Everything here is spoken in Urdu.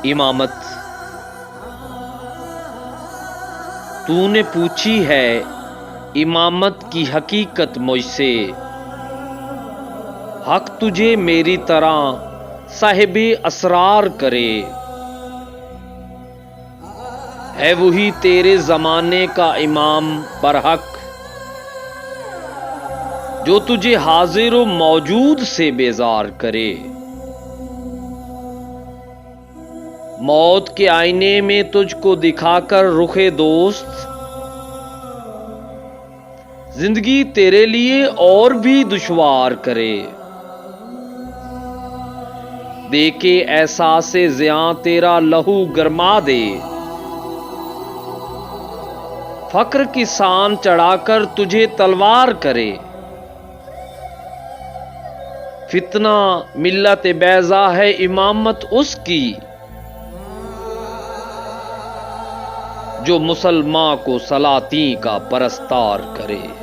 امامت۔ تو نے پوچھی ہے امامت کی حقیقت مجھ سے، حق تجھے میری طرح صاحب اسرار کرے۔ ہے وہی تیرے زمانے کا امام برحق، جو تجھے حاضر و موجود سے بیزار کرے۔ موت کے آئینے میں تجھ کو دکھا کر رخ دوست، زندگی تیرے لیے اور بھی دشوار کرے۔ دے کے احساس زیاں تیرا لہو گرما دے، فقر کی سان چڑھا کر تجھے تلوار کرے۔ فتنہ ملت بیضا ہے امامت اس کی، جو مسلمان کو سلاطین کا پرستار کرے۔